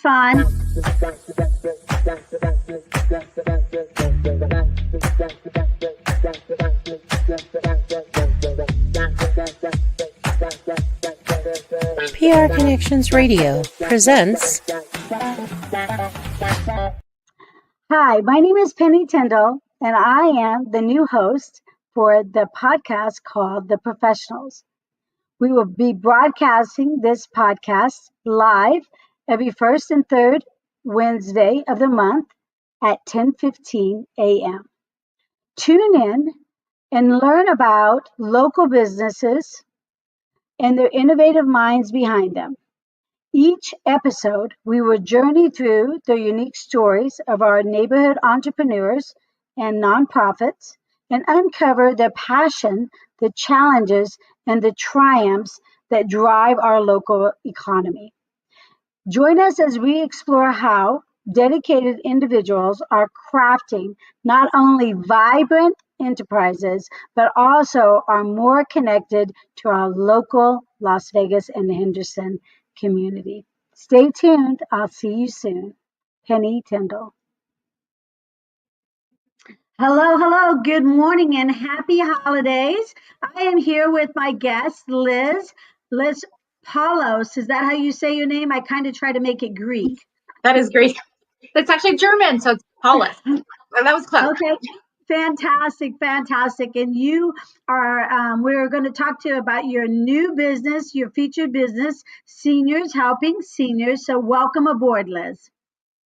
fun. PR Connections Radio presents. Hi, my name is Penny Tyndall, and I am the new host for the podcast called The Professionals. We will be broadcasting this podcast live every first and third Wednesday of the month at 10:15 a.m. Tune in and learn about local businesses and their innovative minds behind them. Each episode, we will journey through the unique stories of our neighborhood entrepreneurs and nonprofits and uncover the passion, the challenges, and the triumphs that drive our local economy. Join us as we explore how dedicated individuals are crafting not only vibrant enterprises, but also are more connected to our local Las Vegas and Henderson community. Stay tuned. I'll see you soon. Penny Tyndall. Hello. Good morning and happy holidays. I am here with my guest, Liz. Liz Paulus. Is that how you say your name? I kind of try to make it Greek. That is Greek. It's actually German, so it's Paulus. That was close. Okay. Fantastic. And you are, we're going to talk to you about your new business, your featured business, Seniors Helping Seniors. So welcome aboard, Liz.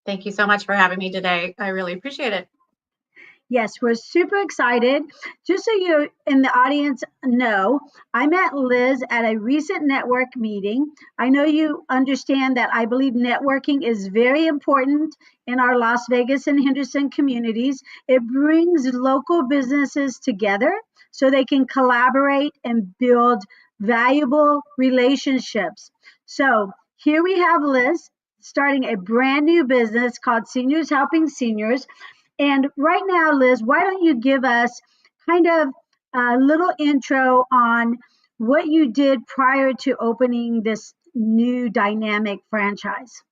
Thank you so much for having me today. I really appreciate it. Yes, we're super excited. Just so you in the audience know, I met Liz at a recent network meeting. I know you understand that I believe networking is very important in our Las Vegas and Henderson communities. It brings local businesses together so they can collaborate and build valuable relationships. So here we have Liz starting a brand new business called Seniors Helping Seniors. And right now, Liz, why don't you give us kind of a little intro on what you did prior to opening this new dynamic franchise?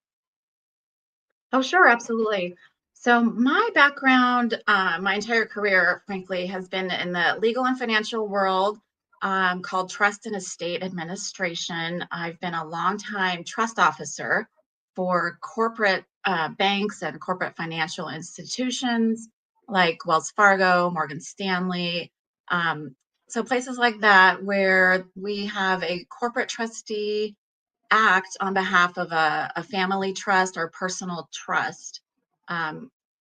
Oh, sure, absolutely. So my background, my entire career, frankly, has been in the legal and financial world called Trust and Estate Administration. I've been a longtime trust officer for corporate banks and corporate financial institutions like Wells Fargo, Morgan Stanley. So places like that where we have a corporate trustee act on behalf of a family trust or personal trust.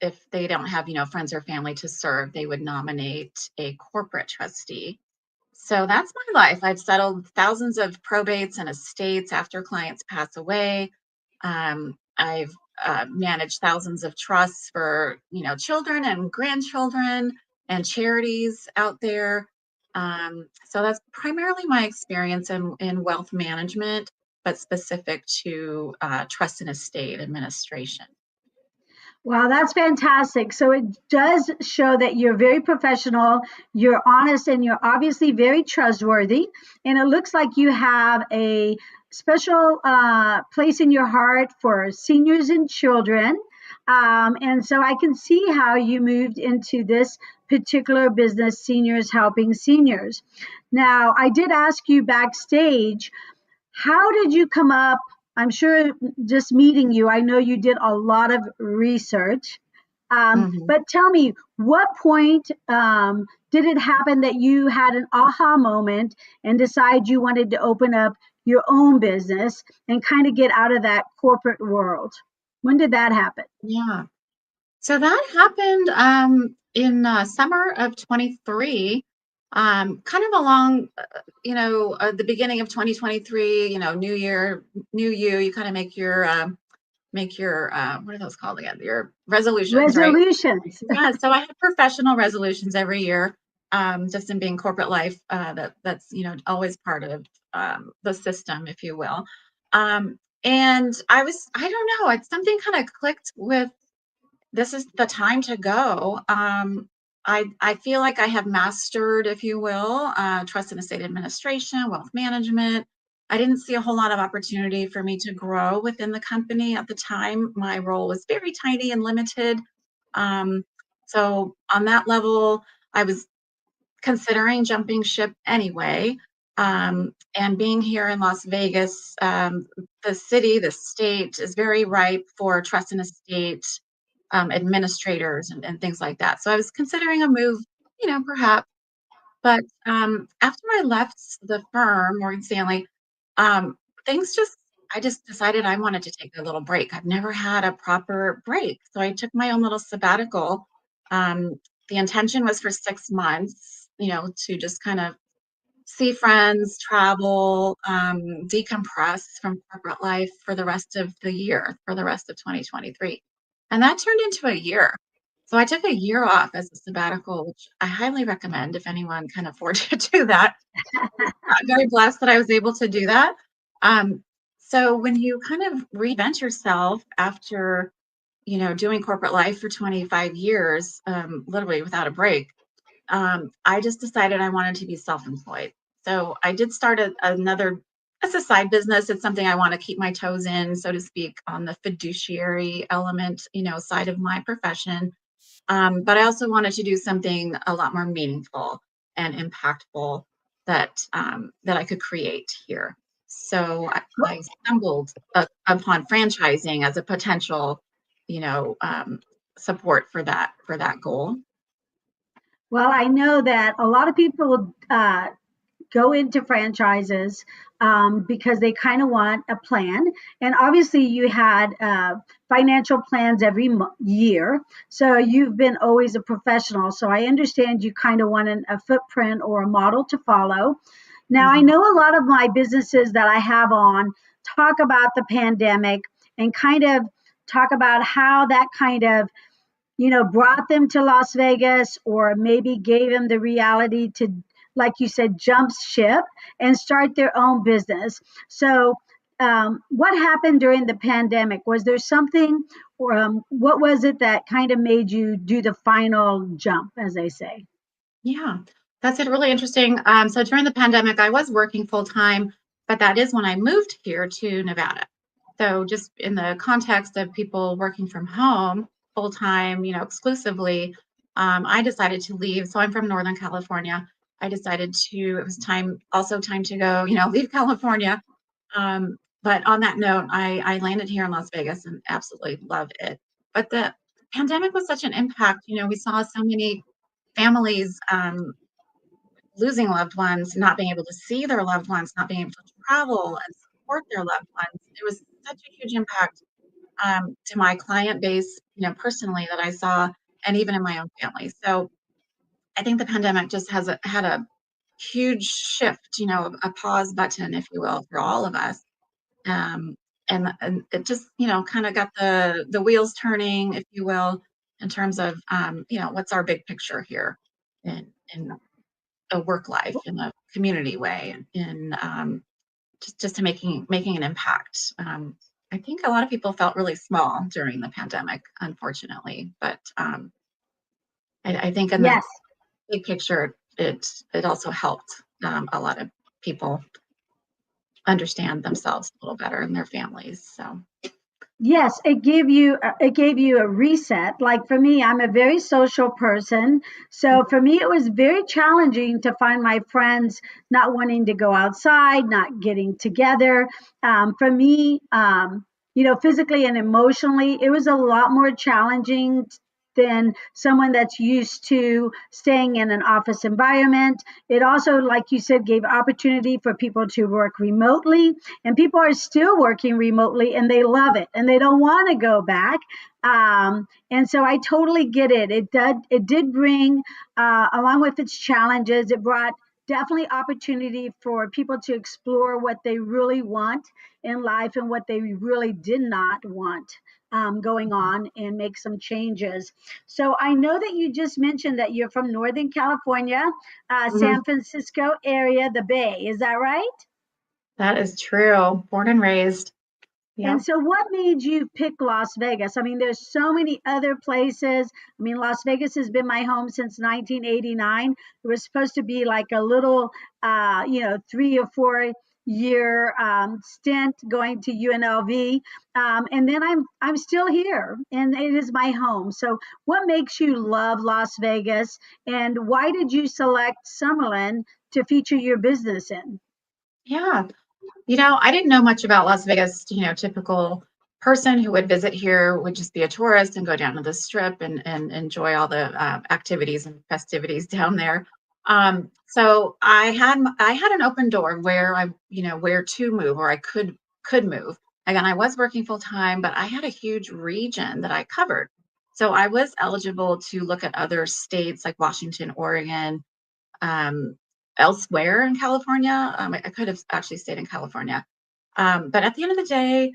If they don't have, friends or family to serve, they would nominate a corporate trustee. So that's my life. I've settled thousands of probates and estates after clients pass away. I've managed thousands of trusts for, children and grandchildren and charities out there. So that's primarily my experience in wealth management, but specific to trust and estate administration. Wow, that's fantastic. So it does show that you're very professional, you're honest, and you're obviously very trustworthy. And it looks like you have a special place in your heart for seniors and children. And so I can see how you moved into this particular business, Seniors Helping Seniors. Now, I did ask you backstage, how did you come up? I'm sure just meeting you, I know you did a lot of research. But tell me, what point did it happen that you had an aha moment and decide you wanted to open up your own business and kind of get out of that corporate world? When did that happen? Yeah. So that happened in summer of 23, kind of along, the beginning of 2023, new year, new you kind of make your, what are those called again? Your resolutions, right? Resolutions. Yeah. So I have professional resolutions every year, just in being corporate life, that's, always part of the system, if you will. And I don't know, it's something kind of clicked with, this is the time to go. I feel like I have mastered, if you will, trust and estate administration, wealth management. I didn't see a whole lot of opportunity for me to grow within the company at the time. My role was very tiny and limited. Um, so on that level, I was considering jumping ship anyway. And being here in Las Vegas, the city, the state is very ripe for trust and estate administrators and things like that. So I was considering a move, perhaps. But after I left the firm, Morgan Stanley, um, things just, I just decided I wanted to take a little break. I've never had a proper break. So I took my own little sabbatical. The intention was for 6 months, to just kind of see friends, travel, decompress from corporate life for the rest of the year, for the rest of 2023. And that turned into a year. So I took a year off as a sabbatical, which I highly recommend if anyone can afford to do that. I'm very blessed that I was able to do that. Um, so when you kind of reinvent yourself after, doing corporate life for 25 years, literally without a break, I just decided I wanted to be self-employed. So I did start another as a side business. It's something I want to keep my toes in, so to speak, on the fiduciary element, side of my profession. But I also wanted to do something a lot more meaningful and impactful that I could create here. So I stumbled upon franchising as a potential, you know, um, support for that goal. Well, I know that a lot of people go into franchises because they kind of want a plan. And obviously, you had financial plans every year. So you've been always a professional. So I understand you kind of want a footprint or a model to follow. Now, I Mhm. know a lot of my businesses that I have on talk about the pandemic and kind of talk about how that kind of brought them to Las Vegas or maybe gave them the reality to, like you said, jump ship and start their own business. So, what happened during the pandemic? Was there something, or what was it that kind of made you do the final jump, as they say? Yeah, that's it. Really interesting. So during the pandemic, I was working full time, but that is when I moved here to Nevada. So just in the context of people working from home full time, exclusively, I decided to leave. So I'm from Northern California. I decided it was also time to go, leave California. But on that note, I landed here in Las Vegas and absolutely love it. But the pandemic was such an impact. We saw so many families losing loved ones, not being able to see their loved ones, not being able to travel and support their loved ones. It was such a huge impact to my client base, personally that I saw, and even in my own family. So I think the pandemic just had a huge shift, a pause button, if you will, for all of us. Um, and it just, kind of got the wheels turning, if you will, in terms of, what's our big picture here in a work life in a community way in just to making an impact. I think a lot of people felt really small during the pandemic, unfortunately, but I think in the Yes. big picture, it also helped a lot of people understand themselves a little better and their families. So Yes, it gave you a reset. Like for me, I'm a very social person. So for me it was very challenging to find my friends not wanting to go outside, not getting together. For me, physically and emotionally, it was a lot more challenging than someone that's used to staying in an office environment. It also, like you said, gave opportunity for people to work remotely, and people are still working remotely and they love it and they don't want to go back. And so I totally get it. It did bring, along with its challenges, it brought definitely opportunity for people to explore what they really want in life and what they really did not want going on, and make some changes. So I know that you just mentioned that you're from Northern California, mhm, San Francisco area, the Bay. Is that right? that is true. Born and raised. And Yep. so, what made you pick Las Vegas? I mean, there's so many other places. I mean, Las Vegas has been my home since 1989. It was supposed to be like a little, 3 or 4 year stint going to UNLV, and then I'm still here, and it is my home. So, what makes you love Las Vegas, and why did you select Summerlin to feature your business in? Yeah. I didn't know much about Las Vegas. Typical person who would visit here would just be a tourist and go down to the strip and enjoy all the activities and festivities down there. So I had an open door where where to move, or I could move. Again, I was working full time, but I had a huge region that I covered. So I was eligible to look at other states like Washington, Oregon, um, elsewhere in California. I could have actually stayed in California. But at the end of the day,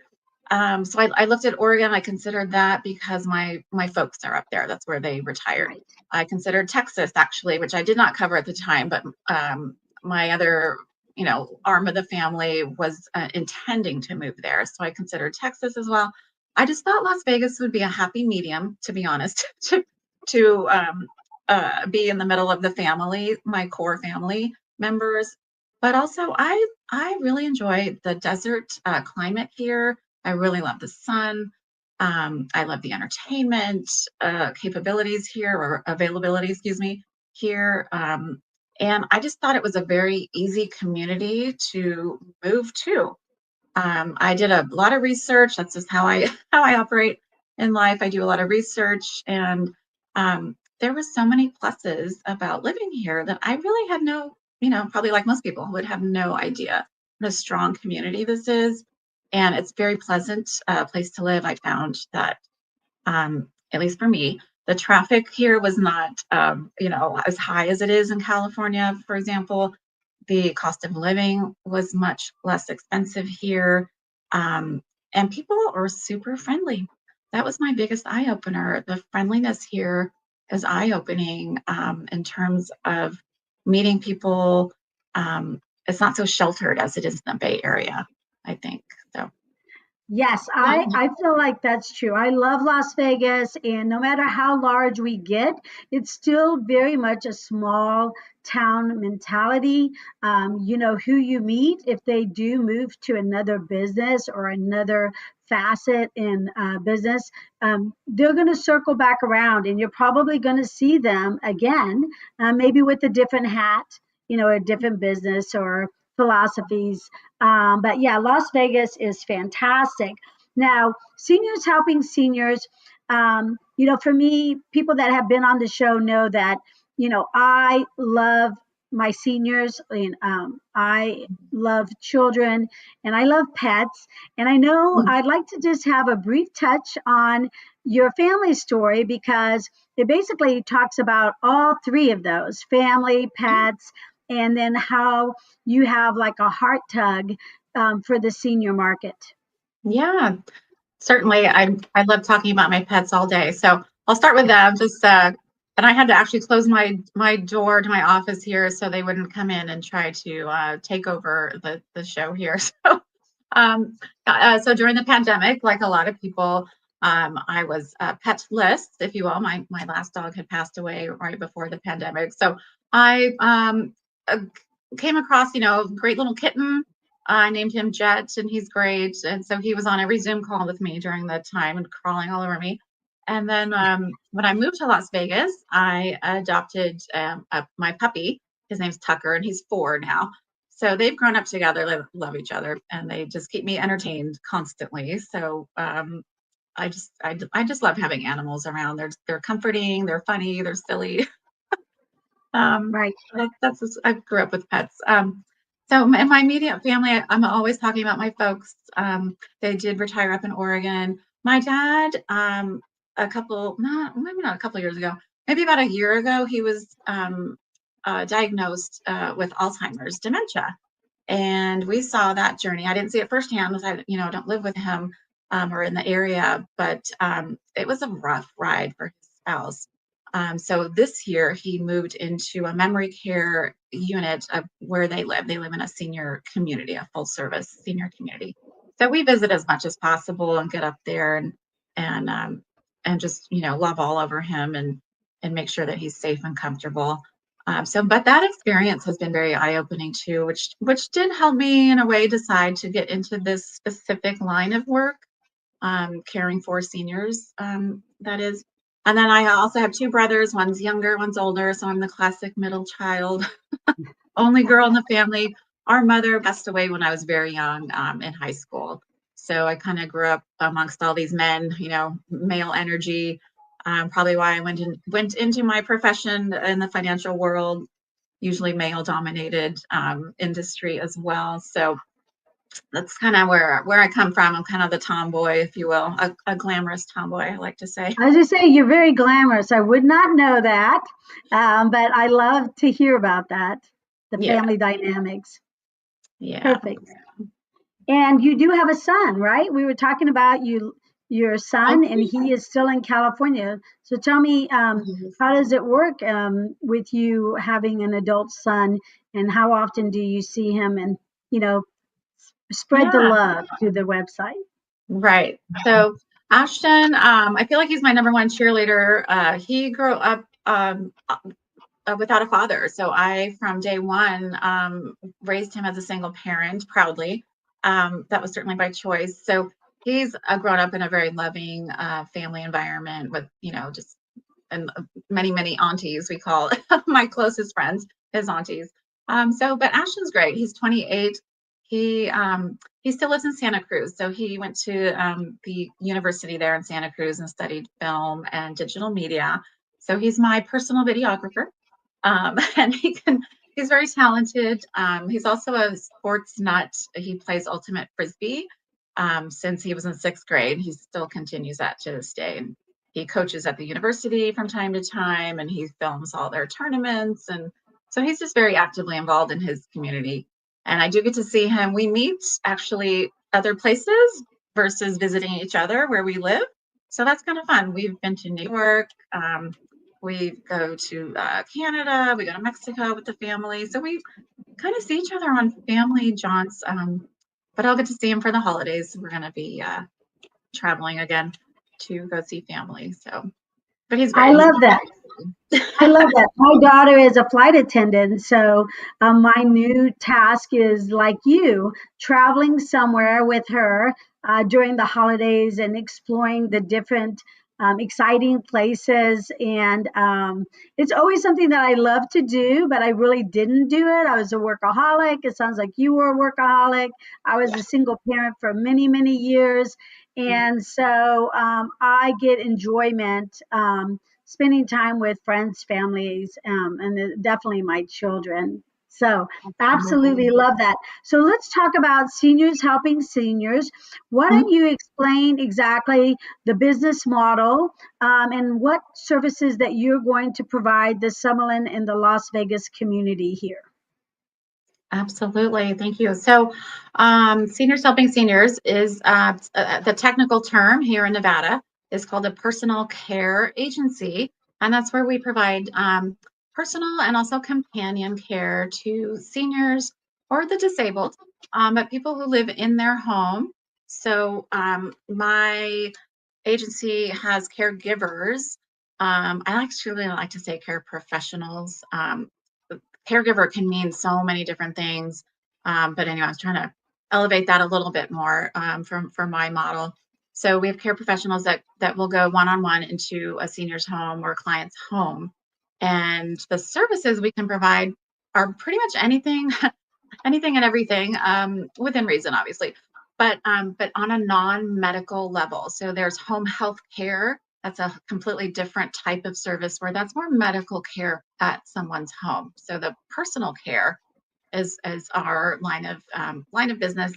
so I looked at Oregon. I considered that because my folks are up there. That's where they retired. Right. I considered Texas actually, which I did not cover at the time, but my other arm of the family was intending to move there, so I considered Texas as well. I just thought Las Vegas would be a happy medium, to be honest, to be in the middle of the family, my core family members. But also, I really enjoy the desert climate here. I really love the sun. I love the entertainment capabilities here, or availability, excuse me, here. And I just thought it was a very easy community to move to. I did a lot of research. That's just how I how I operate in life. I do a lot of research, and there were so many pluses about living here that I really had no, probably like most people would have no idea what a strong community this is, and it's very pleasant place to live. I found that, at least for me, the traffic here was not, as high as it is in California, for example. The cost of living was much less expensive here. Um, and people are super friendly. That was my biggest eye opener. The friendliness here is eye opening, in terms of meeting people. It's not so sheltered as it is in the Bay Area, I think. So, Yes, yeah. I feel like that's true. I love Las Vegas, and no matter how large we get, it's still very much a small town mentality. You know who you meet if they do move to another business or another facet in business. They're going to circle back around, and you're probably going to see them again, maybe with a different hat, a different business or philosophies. But yeah, Las Vegas is fantastic. Now, seniors helping seniors, for me, people that have been on the show know that, I love my seniors, and I love children, and I love pets. And I know I'd like to just have a brief touch on your family story, because it basically talks about all three of those: family, pets, and then how you have like a heart tug for the senior market. Yeah, certainly. I love talking about my pets all day. So I'll start with them. Just and I had to actually close my door to my office here so they wouldn't come in and try to take over the show here. So during the pandemic, like a lot of people, I was petless, if you will. My last dog had passed away right before the pandemic, so I uh, came across, a great little kitten. I named him Jet, and he's great. And so he was on every Zoom call with me during that time and crawling all over me. And then when I moved to Las Vegas, I adopted my puppy. His name's Tucker, and he's 4 now. So they've grown up together, love each other, and they just keep me entertained constantly. So I just love having animals around. They're comforting, they're funny, they're silly. Right. I grew up with pets. So in my immediate family, I'm always talking about my folks. They did retire up in Oregon. My dad, maybe not a couple years ago, maybe about a year ago, he was diagnosed with Alzheimer's dementia. And we saw that journey. I didn't see it firsthand because I, don't live with him, or in the area, but it was a rough ride for his spouse. So this year he moved into a memory care unit of where they live. They live in a senior community, a full service senior community. So we visit as much as possible and get up there and and just love all over him and make sure that he's safe and comfortable. But that experience has been very eye-opening too, which did help me in a way decide to get into this specific line of work, caring for seniors, that is. And then I also have two brothers, one's younger, one's older, so I'm the classic middle child, only girl in the family. Our mother passed away when I was very young, in high school. So I kind of grew up amongst all these men, male energy. Probably why I went into my profession in the financial world, usually male dominated industry as well. So that's kind of where I come from. I'm kind of the tomboy, if you will, a glamorous tomboy, I like to say. I was just saying, you're very glamorous. I would not know that, but I love to hear about that, the Yeah, family dynamics. yeah. Perfect. And you do have a son, right? We were talking about your Oh, son, and he is still in California. So tell me, how does it work with you having an adult son, and how often do you see him? And you know, spread the yeah, love through the website. right. So Ashton, I feel like he's my number one cheerleader. He grew up without a father. So I, from day one, raised him as a single parent proudly. That was certainly by choice. So he's grown up in a very loving family environment with, just and many, many aunties, we call my closest friends, his aunties. But Ashton's great. He's 28. He still lives in Santa Cruz. So he went to the university there in Santa Cruz and studied film and digital media. So he's my personal videographer. And he's very talented. He's also a sports nut. He plays ultimate frisbee since he was in sixth grade. He still continues that to this day. And he coaches at the university from time to time, and he films all their tournaments. And so he's just very actively involved in his community. And I do get to see him. We meet actually other places versus visiting each other where we live. So that's kind of fun. We've been to New York. We go to Canada, we go to Mexico with the family. So we kind of see each other on family jaunts. But I'll get to see him for the holidays. We're going to be traveling again to go see family. So, but he's I great. love that. I love that. My daughter is a flight attendant, so my new task is like you, traveling somewhere with her during the holidays and exploring the different exciting places. And it's always something that I love to do, but I really didn't do it. I was a workaholic. It sounds like you were a workaholic. I was a single parent for many, many years. And so I get enjoyment. Spending time with friends, families, and definitely my children. So, absolutely love that. So, let's talk about seniors helping seniors. Why Mhm. don't you explain exactly the business model and what services that you're going to provide the Summerlin and the Las Vegas community here? Absolutely. Thank you. So, Seniors Helping Seniors is the technical term here in Nevada is called a personal care agency. And that's where we provide personal and also companion care to seniors or the disabled, but people who live in their home. So, my agency has caregivers. I actually like to say care professionals. Caregiver can mean so many different things. But anyway, I was trying to elevate that a little bit more for my model. So we have care professionals that will go one-on-one into a senior's home or a client's home. And the services we can provide are pretty much anything, anything and everything within reason, obviously, but on a non-medical level. So there's home health care. That's a completely different type of service where that's more medical care at someone's home. So the personal care is our line of business.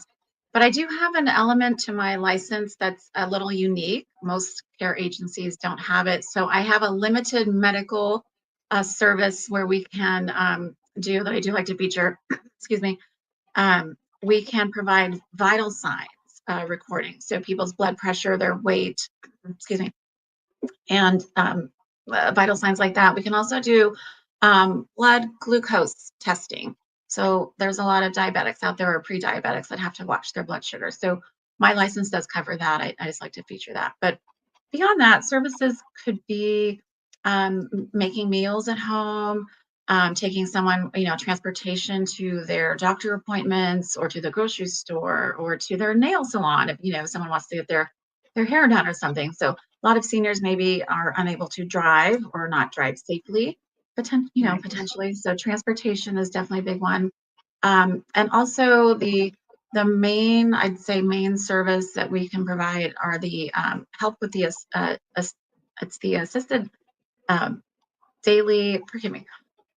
But I do have an element to my license that's a little unique. Most care agencies don't have it. So I have a limited medical service where we can do that. I do like to feature, excuse me, we can provide vital signs recording. So people's blood pressure, their weight, excuse me, and vital signs like that. We can also do blood glucose testing. So there's a lot of diabetics out there or pre-diabetics that have to watch their blood sugar. So my license does cover that. I just like to feature that. But beyond that, services could be making meals at home, taking someone, transportation to their doctor appointments or to the grocery store or to their nail salon if someone wants to get their hair done or something. So a lot of seniors maybe are unable to drive or not drive safely, potentially. So transportation is definitely a big one. And also I'd say main service that we can provide are the help with it's the assisted um, daily, forgive me,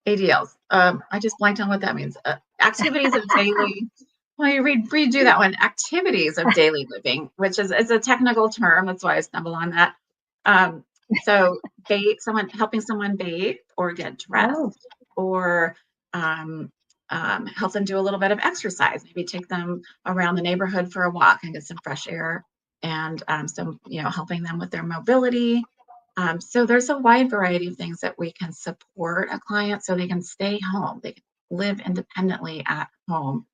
ADLs. I just blanked on what that means. Activities of daily. Well, you redo that one. Activities of daily living, which is it's a technical term. That's why I stumble on that. Um, so, helping someone bathe or get Oh, dressed, or um, help them do a little bit of exercise. Maybe take them around the neighborhood for a walk and get some fresh air, and helping them with their mobility. So there's a wide variety of things that we can support a client so they can stay home, they can live independently at home,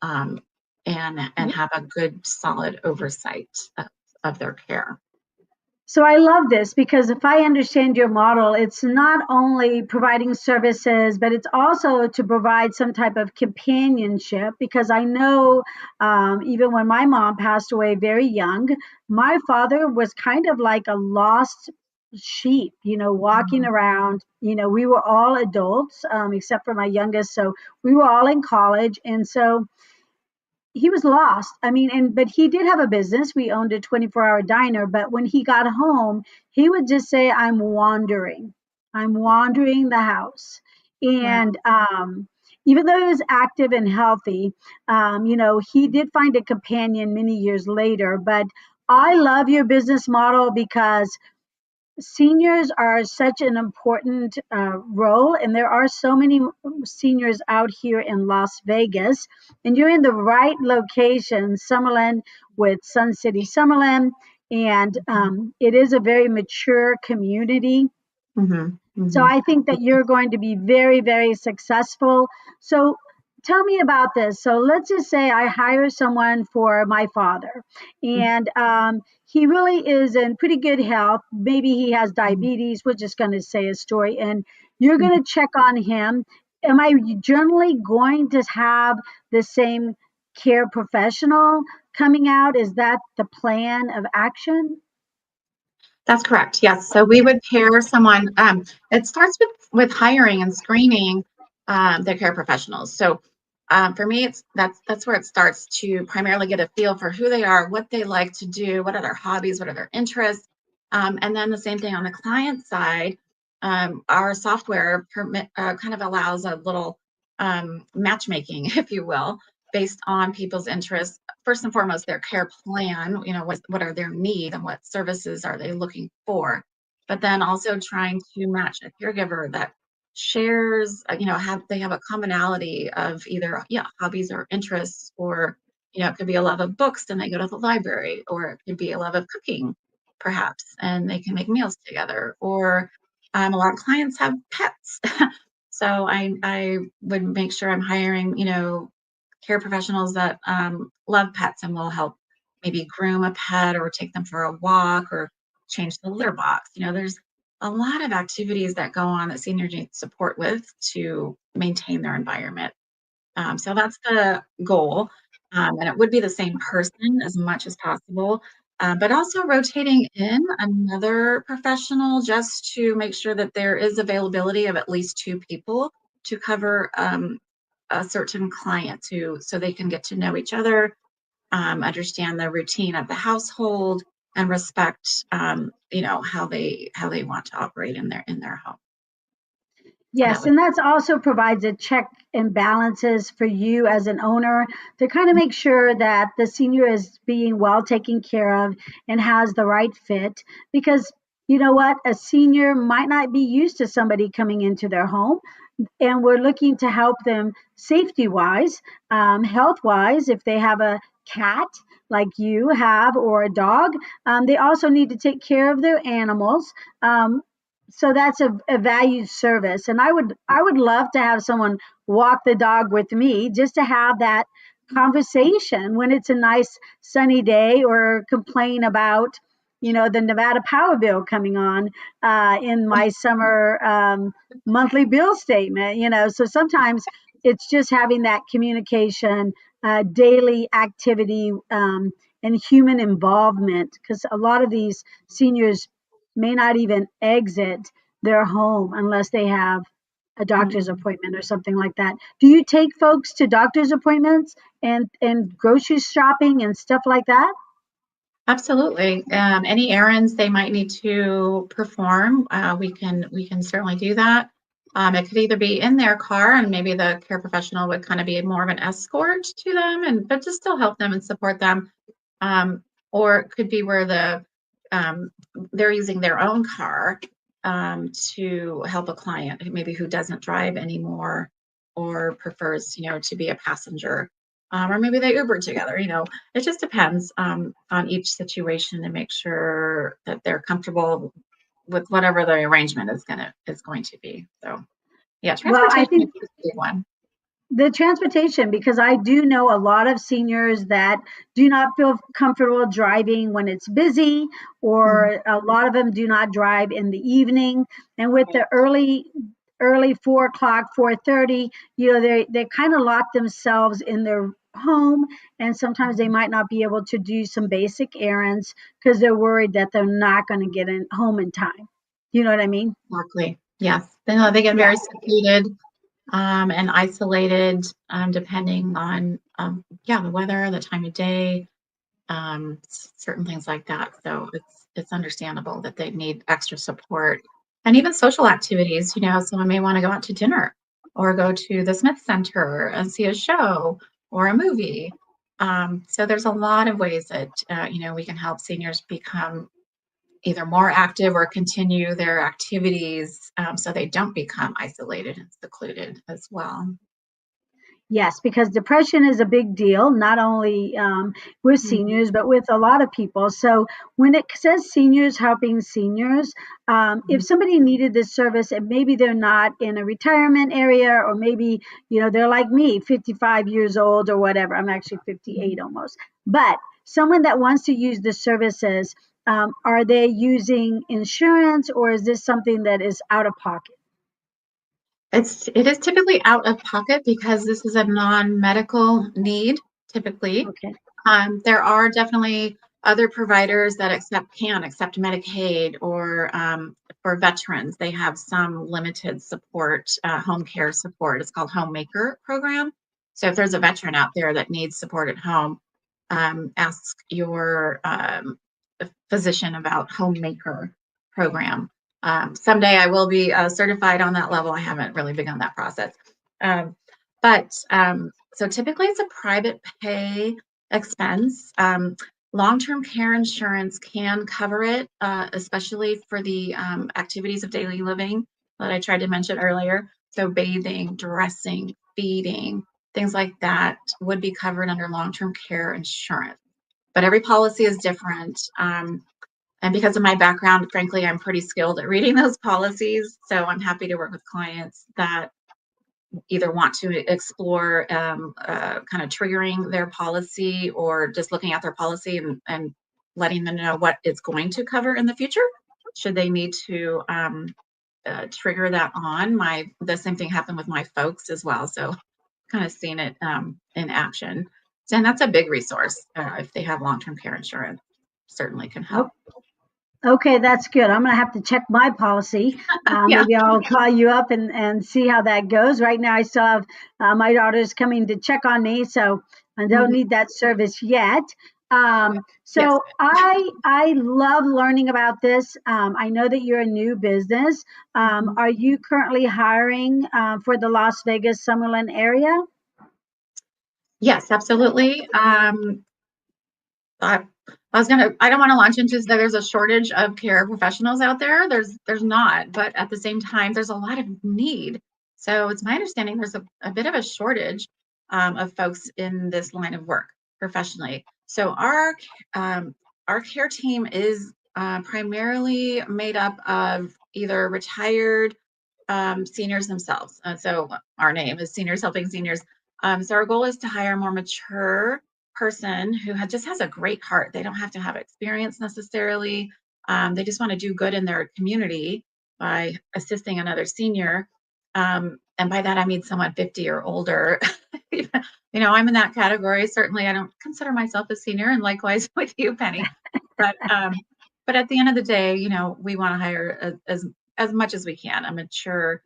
um, and have a good, solid oversight of their care. so I love this because if I understand your model, it's not only providing services, but it's also to provide some type of companionship. Because I know even when my mom passed away very young, my father was kind of like a lost sheep, walking Mhm. around. We were all adults except for my youngest. So we were all in college. And so he was lost. I mean, but he did have a business. We owned a 24-hour diner, but when he got home, he would just say, "I'm wandering. I'm wandering the house." Wow. And even though he was active and healthy, he did find a companion many years later. But I love your business model because seniors are such an important role, and there are so many seniors out here in Las Vegas, and you're in the right location, Summerlin, with Sun City Summerlin, and it is a very mature community. Hmm. So Hmm. I think that you're going to be very, very successful. So tell me about this. So let's just say I hire someone for my father, and he really is in pretty good health. Maybe he has diabetes. We're just going to say his story, and you're going to check on him. Am I generally going to have the same care professional coming out? Is that the plan of action? That's correct. Yes. So we would pair someone. It starts with hiring and screening their care professionals. So for me, that's where it starts to primarily get a feel for who they are, what they like to do, what are their hobbies, what are their interests, and then the same thing on the client side. Our software kind of allows a little matchmaking, if you will, based on people's interests. First and foremost, their care plan, what are their needs and what services are they looking for, but then also trying to match a caregiver that shares, they have a commonality of either, hobbies or interests, or, it could be a love of books and they go to the library, or it could be a love of cooking, perhaps, and they can make meals together, or a lot of clients have pets. So I would make sure I'm hiring, care professionals that love pets and will help maybe groom a pet or take them for a walk or change the litter box. There's a lot of activities that go on that seniors need support with to maintain their environment. So that's the goal. And it would be the same person as much as possible, but also rotating in another professional just to make sure that there is availability of at least two people to cover a certain client so they can get to know each other, understand the routine of the household, and respect, how they want to operate in their home. So that Yes, would. and that also provides a check and balances for you as an owner to kind of make sure that the senior is being well taken care of and has the right fit. Because you know what? A senior might not be used to somebody coming into their home, and we're looking to help them safety wise, health wise. If they have a cat like you have or a dog, they also need to take care of their animals. So that's a valued service, and I would love to have someone walk the dog with me just to have that conversation when it's a nice sunny day, or complain about the Nevada power bill coming on in my summer monthly bill statement. So sometimes it's just having that communication, daily activity, and human involvement, because a lot of these seniors may not even exit their home unless they have a doctor's Mhm. appointment or something like that. Do you take folks to doctor's appointments and grocery shopping and stuff like that? Absolutely. Any errands they might need to perform, we can certainly do that. It could either be in their car, and maybe the care professional would kind of be more of an escort to them, and but to still help them and support them. Um, or it could be where um, they're using their own car to help a client maybe who doesn't drive anymore or prefers, to be a passenger. Or maybe they Uber together, it just depends on each situation to make sure that they're comfortable with whatever the arrangement is going to be. So yeah, Well, I transportation think is a big one. the transportation, because I do know a lot of seniors that do not feel comfortable driving when it's busy, Mhm. or a lot of them do not drive in the evening. And with the early 4 o'clock, 4:30, they kind of lock themselves in their home, and sometimes they might not be able to do some basic errands because they're worried that they're not going to get in home in time. You know what I mean? Exactly. Yes. They get Yeah. very secluded and isolated, depending on yeah, the weather, the time of day, certain things like that. So it's understandable that they need extra support and even social activities. Someone may want to go out to dinner or go to the Smith Center and see a show or a movie. So there's a lot of ways that we can help seniors become either more active or continue their activities so they don't become isolated and secluded as well. Yes, because depression is a big deal, not only with Mhm. seniors, but with a lot of people. So when it says seniors helping seniors, if Mhm. somebody needed this service and maybe they're not in a retirement area, or maybe, they're like me, 55 years old or whatever. I'm actually 58 almost. But someone that wants to use the services, are they using insurance, or is this something that is out of pocket? It is typically out of pocket because this is a non-medical need, typically. Okay. There are definitely other providers that can accept Medicaid, or for veterans, they have some limited support, home care support. It's called Homemaker program. So if there's a veteran out there that needs support at home, ask your physician about Homemaker program. Someday I will be certified on that level. I haven't really begun that process. Um, but so typically it's a private pay expense. Long-term care insurance can cover it, especially for the activities of daily living that I tried to mention earlier. So bathing, dressing, feeding, things like that would be covered under long-term care insurance. But every policy is different. And because of my background, frankly, I'm pretty skilled at reading those policies. So I'm happy to work with clients that either want to explore kind of triggering their policy, or just looking at their policy and letting them know what it's going to cover in the future should they need to trigger that on. The same thing happened with my folks as well, so kind of seen it in action. And that's a big resource if they have long-term care insurance, certainly can help. Okay, that's good. I'm gonna have to check my policy. Yeah. Maybe I'll call you up and see how that goes. Right now, I still have my daughter's coming to check on me, so I don't Mhm. need that service yet. Yes. So I love learning about this. I know that you're a new business. Mhm. Are you currently hiring for the Las Vegas Summerlin area? Yes, absolutely. I, I don't want to launch into that there's a shortage of care professionals out there. There's not, but at the same time, there's a lot of need. So it's my understanding there's a bit of a shortage of folks in this line of work professionally. So um, our care team is primarily made up of either retired seniors themselves. So our name is Seniors Helping Seniors. So our goal is to hire more mature person who just has a great heart. They don't have to have experience necessarily. They just want to do good in their community by assisting another senior. And by that, I mean someone 50 or older. I'm in that category. Certainly, I don't consider myself a senior, and likewise with you, Penny. But at the end of the day, we want to hire as much as we can a mature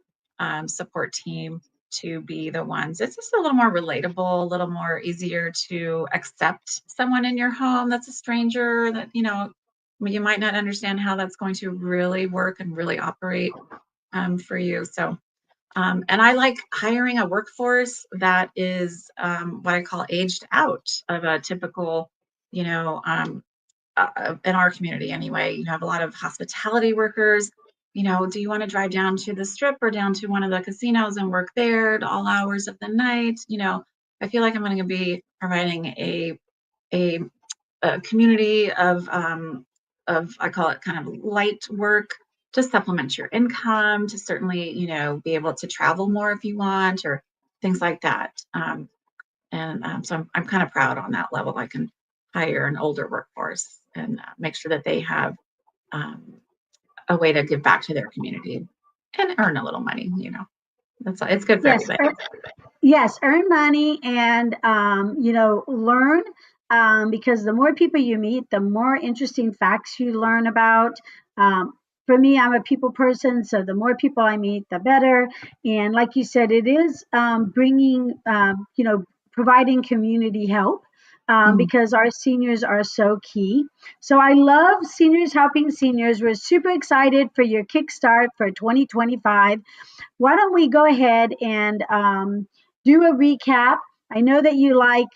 support team to be the ones. It's just a little more relatable, a little more easier to accept someone in your home that's a stranger that, you might not understand how that's going to really work and really operate for you. So, and I like hiring a workforce that is what I call aged out of a typical, in our community anyway. You have a lot of hospitality workers. Do you want to drive down to the strip or down to one of the casinos and work there at all hours of the night? I feel like I'm going to be providing a community of I call it kind of light work to supplement your income, to certainly, be able to travel more if you want, or things like that. So I'm kind of proud on that level. I can hire an older workforce and make sure that they have a way to give back to their community and earn a little money. It's good for everybody. Yes, earn money and learn. Because the more people you meet, the more interesting facts you learn about. For me, I'm a people person, so the more people I meet, the better. And like you said, it is providing community help because our seniors are so key. So I love Seniors Helping Seniors. We're super excited for your kickstart for 2025. Why don't we go ahead and do a recap? I know that you like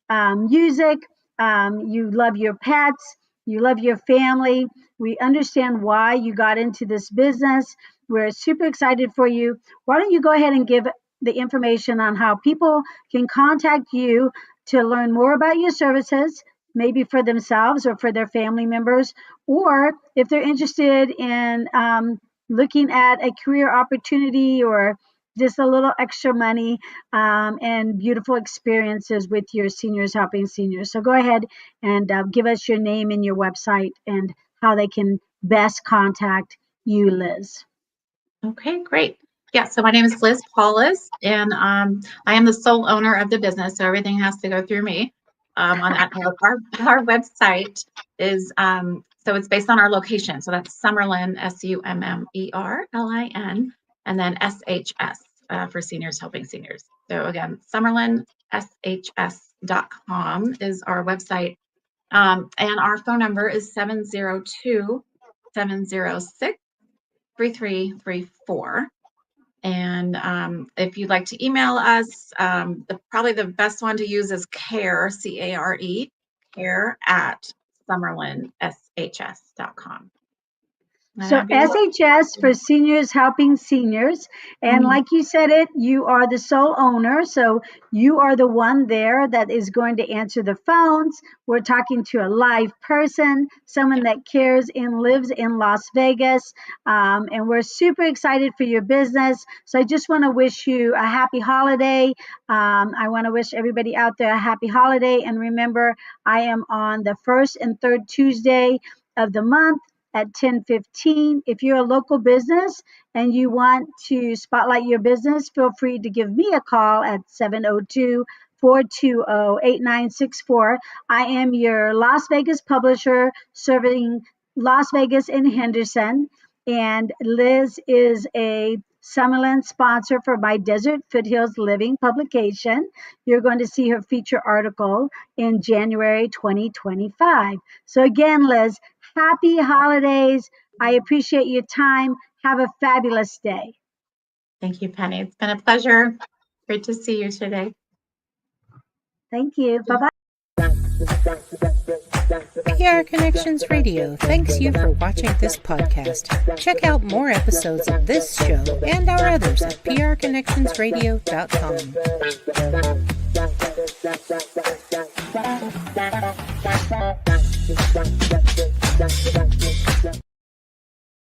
music, you love your pets, you love your family. We understand why you got into this business. We're super excited for you. Why don't you go ahead and give the information on how people can contact you to learn more about your services, maybe for themselves or for their family members, or if they're interested in looking at a career opportunity or just a little extra money and beautiful experiences with your Seniors Helping Seniors. So go ahead and give us your name and your website and how they can best contact you, Liz. Okay, great. Yeah, so my name is Liz Paulus, and I am the sole owner of the business, so everything has to go through me. On that note, our website is so it's based on our location. So that's Summerlin, SUMMERLIN, and then SHS for Seniors Helping Seniors. So again, SummerlinSHS.com is our website, and our phone number is 702-706-3334. And if you'd like to email us, probably the best one to use is care, C-A-R-E, care at SummerlinSHS.com. So SHS for Seniors Helping Seniors. And like you said it, you are the sole owner. So you are the one there that is going to answer the phones. We're talking to a live person, someone that cares and lives in Las Vegas. And we're super excited for your business. So I just want to wish you a happy holiday. I want to wish everybody out there a happy holiday. And remember, I am on the first and third Tuesday of the month at 10:15. If you're a local business and you want to spotlight your business, feel free to give me a call at 702-420-8964. I am your Las Vegas publisher serving Las Vegas and Henderson. And Liz is a Summerlin sponsor for my Desert Foothills Living publication. You're going to see her feature article in January 2025. So again, Liz, happy holidays. I appreciate your time. Have a fabulous day. Thank you, Penny. It's been a pleasure. Great to see you today. Thank you. Bye-bye. PR Connections Radio thanks you for watching this podcast. Check out more episodes of this show and our others at prconnectionsradio.com.